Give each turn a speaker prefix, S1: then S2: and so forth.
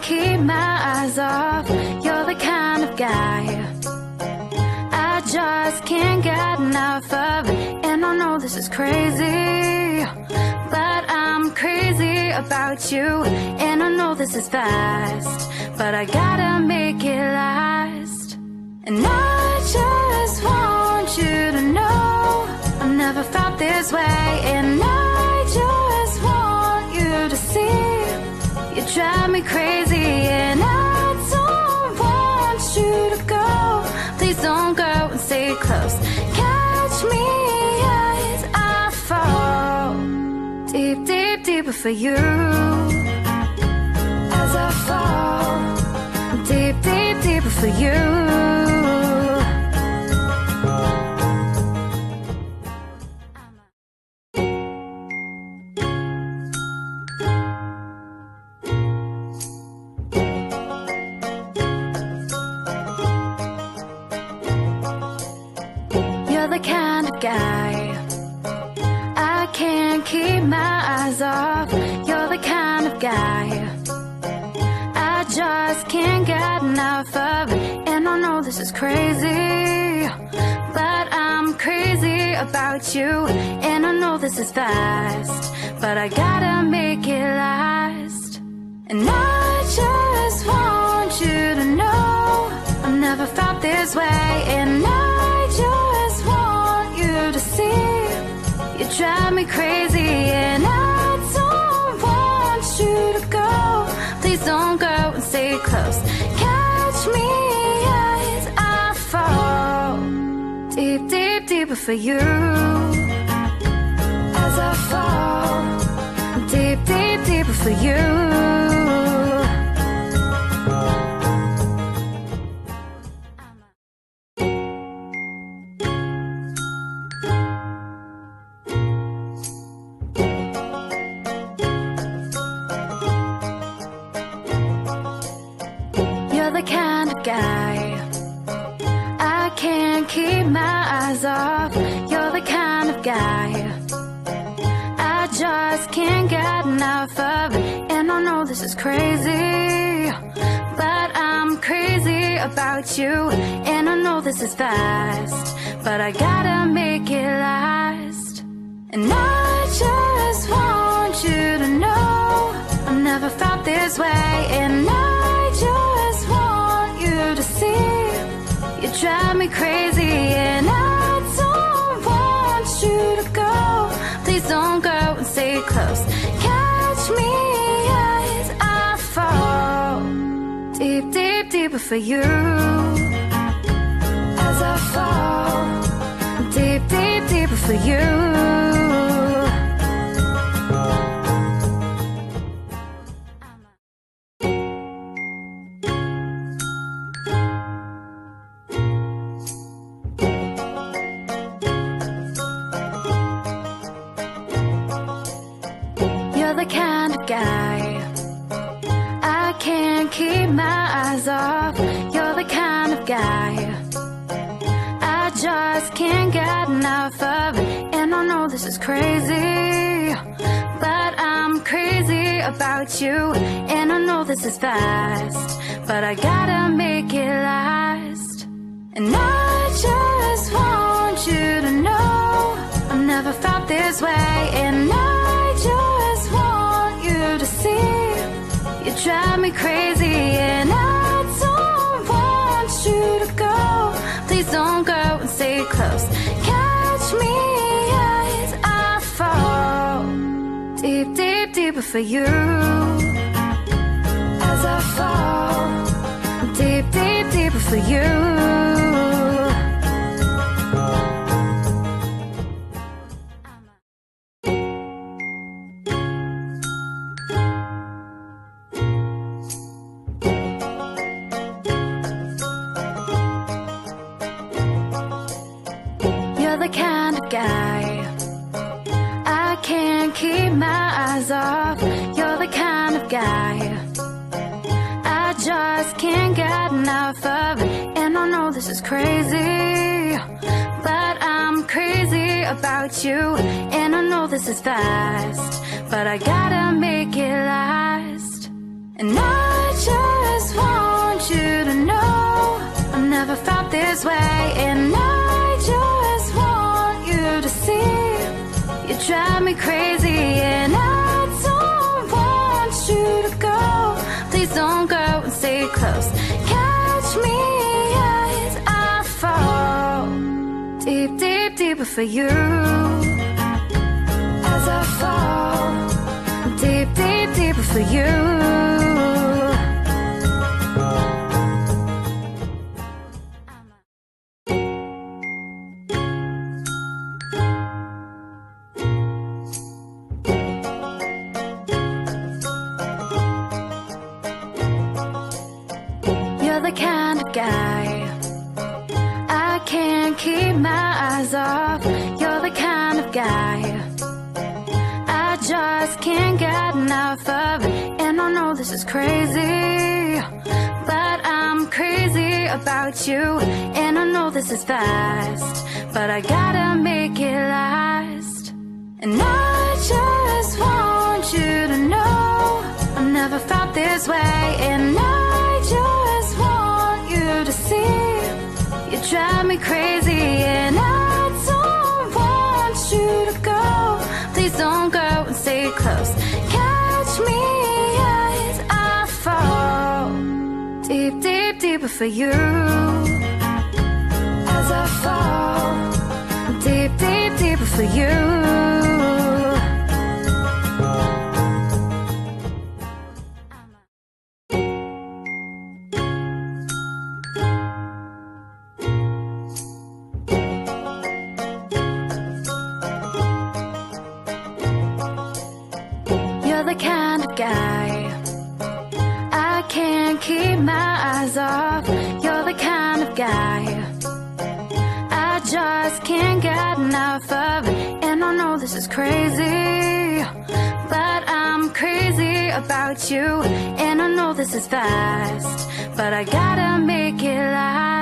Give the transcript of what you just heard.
S1: keep my eyes off. You're the kind of guy I just can't get enough of. And I know this is crazy, but I'm crazy about you. And I know this is fast, but I gotta make it last. And I just want you to know I've never felt this way. And I just want you to see you drive me crazy. And I don't want you to go. Please don't go and stay close. Catch me as I fall deep, deep, deeper for you. As I fall deep, deep, deeper for you. You're the kind of guy I can't keep my eyes off. You're the kind of guy I just can't get enough of. And I know this is crazy, but I'm crazy about you. And I know this is fast, but I gotta make it last. And I just want you to know I've never felt this way. And I just want you to see you drive me crazy. And I don't want you to go. Please don't go and stay close. Catch me as I fall deep, deep, deeper for you. As I fall deep, deep, deeper for you. You're the kind of guy I can't keep my eyes off. You're the kind of guy I just can't get enough of. And I know this is crazy, but I'm crazy about you. And I know this is fast, but I gotta make it last. And I just want you to know I've never felt this way. And I just want you to see you drive me crazy. And I don't want you to go. Please don't go and stay close. Catch me as I fall deep, deep, deeper for you. As I fall deep, deep, deeper for you. You're the kind of guy I can't keep my eyes off. You're the kind of guy I just can't get enough of. And I know this is crazy, but I'm crazy about you. And I know this is fast, but I gotta make it last. And I just want you to know I've never felt this way. And I just want you to see you drive me crazy. And I don't want you to go. Please don't go and stay close. Catch me as I fall deep, deep, deeper for you. As I fall deep, deep, deeper for you. You're the kind of guy I can't keep my eyes off. You're the kind of guy I just can't get enough of. And I know this is crazy, but I'm crazy about you. And I know this is fast, but I gotta make it last. And I just for you. As I fall deep, deep, deeper for you. You're the kind of guy I can't keep my eyes off. You're the kind of guy I just can't get enough of. And I know this is crazy, but I'm crazy about you. And I know this is fast, but I gotta make it last. And I just want you to know I've never felt this way. And I just want you to see you drive me crazy. And I don't want you to go. Please don't go and stay close. Catch me as I fall deep, deep, deeper for you. As I fall deep, deep, deeper for you. You're the kind of guy I can't keep my eyes off. You're the kind of guy I just can't get enough of. And I know this is crazy, but I'm crazy about you. And I know this is fast, but I gotta make it last.